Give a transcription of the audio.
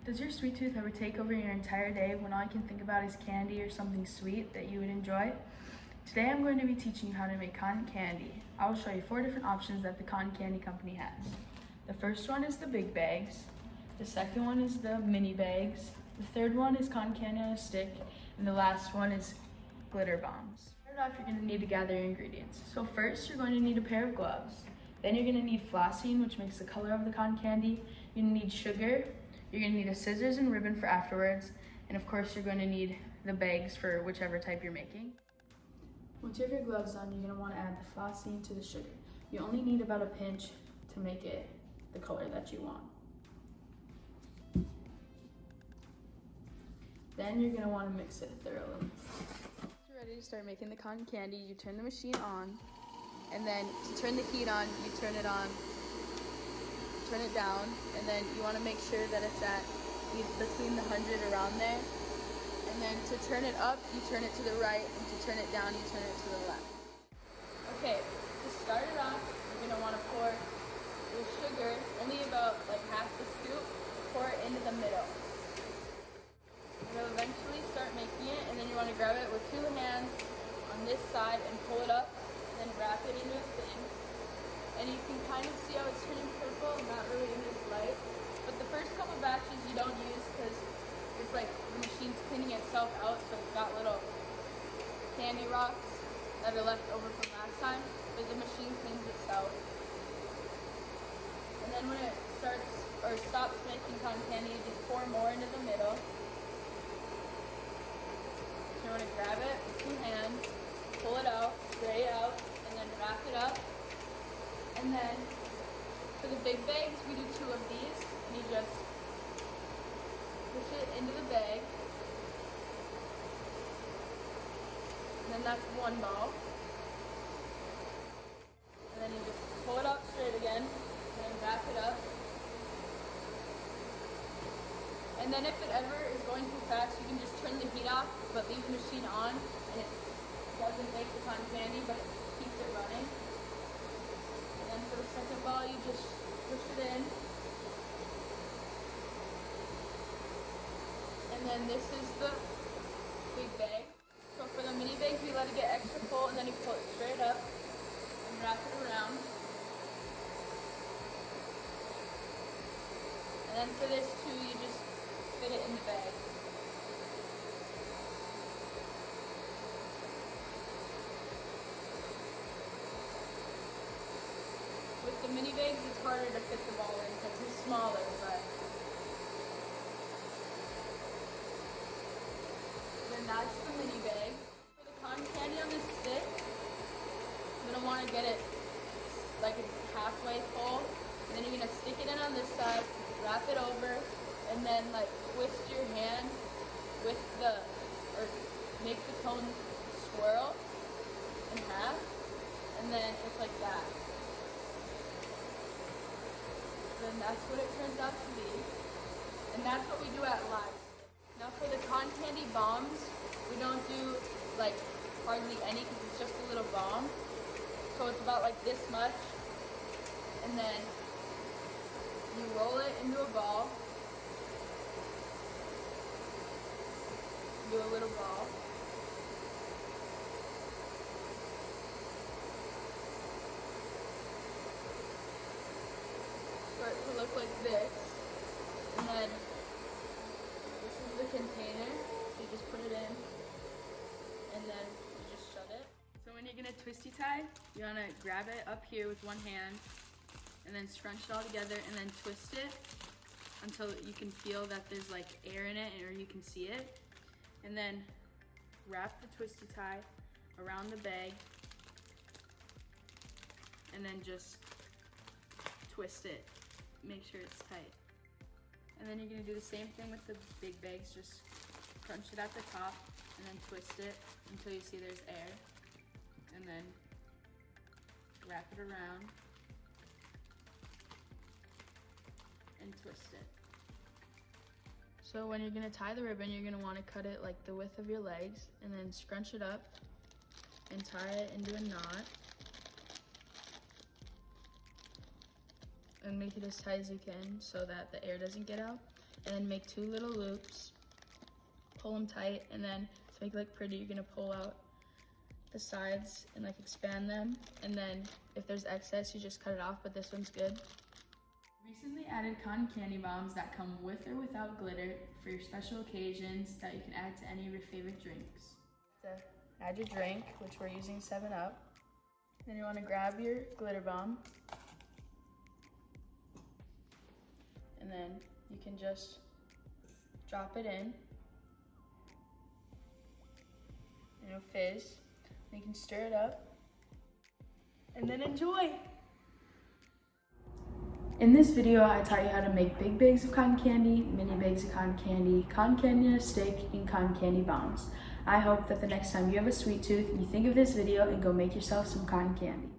Does your sweet tooth ever take over your entire day when all you can think about is candy or something sweet that you would enjoy? Today I'm going to be teaching you how to make cotton candy. I will show you 4 different options that the cotton candy company has. The first one is the big bags. The second one is the mini bags. The third one is cotton candy on a stick. And the last one is glitter bombs. Start off, you're going to need to gather your ingredients. So first, you're going to need a pair of gloves. Then you're going to need flossing, which makes the color of the cotton candy. You're going to need sugar. You're going to need a scissors and ribbon for afterwards. And of course, you're going to need the bags for whichever type you're making. Once you have your gloves on, you're going to want to add the flossing to the sugar. You only need about a pinch to make it the color that you want. Then you're going to want to mix it thoroughly. Once you're ready to start making the cotton candy, you turn the machine on. And then to turn the heat on, you turn it on, turn it down, and then you want to make sure that it's at between the 100 around there. And then to turn it up, you turn it to the right, and to turn it down, you turn it to the left. Okay, to start it off, you're going to want to pour your sugar, only about like half the scoop, pour it into the middle. You'll eventually start making it, and then you want to grab it with 2 hands on this side and pull it up, and then wrap it into a thing. And you can kind of see how it's turning purple, not really in this light. But the first couple batches you don't use because it's like the machine's cleaning itself out, so it's got little candy rocks that are left over from last time, but the machine cleans itself. And then when it starts or stops making cotton candy, you just pour more into the middle. So you want to grab it with 2 hands, pull it out, spray it out, and then wrap it up. And then for the big bags, we do 2 of these. And you just push it into the bag. And then that's 1 ball. And then you just pull it up straight again and then wrap it up. And then if it ever is going too fast, you can just turn the heat off but leave the machine on, and it doesn't make the cotton candy, but it keeps it running. And then for the second ball, you just push it in. And then this is the big bag. So for the mini bags, you let it get extra full, and then you pull it straight up and wrap it around. And then for this too, you just fit it in the bag. With the mini bags, it's harder to fit the ball in because it's smaller, but then that's the mini bag. For the cotton candy on this stick, you're gonna want to get it like it's halfway full, and then you're gonna stick it in on this side, wrap it over, and then like twist your hand with or make the cone swirl in half, and then it's like that. Then that's what it turns out to be. And that's what we do at Live. Now for the cotton candy bombs, we don't do like hardly any because it's just a little bomb. So it's about like this much. And then you roll it into a ball. Do a little ball. For it to look like this, and then this is the container, so you just put it in, and then you just shut it. So when you're gonna twisty tie, you wanna grab it up here with 1 hand, and then scrunch it all together, and then twist it until you can feel that there's like air in it, or you can see it. And then wrap the twisty tie around the bag, and then just twist it. Make sure it's tight. And then you're gonna do the same thing with the big bags. Just crunch it at the top and then twist it until you see there's air. And then wrap it around and twist it. So when you're gonna tie the ribbon, you're gonna wanna cut it like the width of your legs and then scrunch it up and tie it into a knot. And make it as tight as you can so that the air doesn't get out. and then make 2 little loops, pull them tight, and then to make it look pretty, you're gonna pull out the sides and like expand them, and then if there's excess, you just cut it off, but this one's good. Recently added cotton candy bombs that come with or without glitter for your special occasions that you can add to any of your favorite drinks. To add your drink, which we're using 7-Up. Then you want to grab your glitter bomb, and then you can just drop it in, and it'll fizz. And you can stir it up, and then enjoy. In this video, I taught you how to make big bags of cotton candy, mini bags of cotton candy on a stick, and cotton candy bombs. I hope that the next time you have a sweet tooth, you think of this video and go make yourself some cotton candy.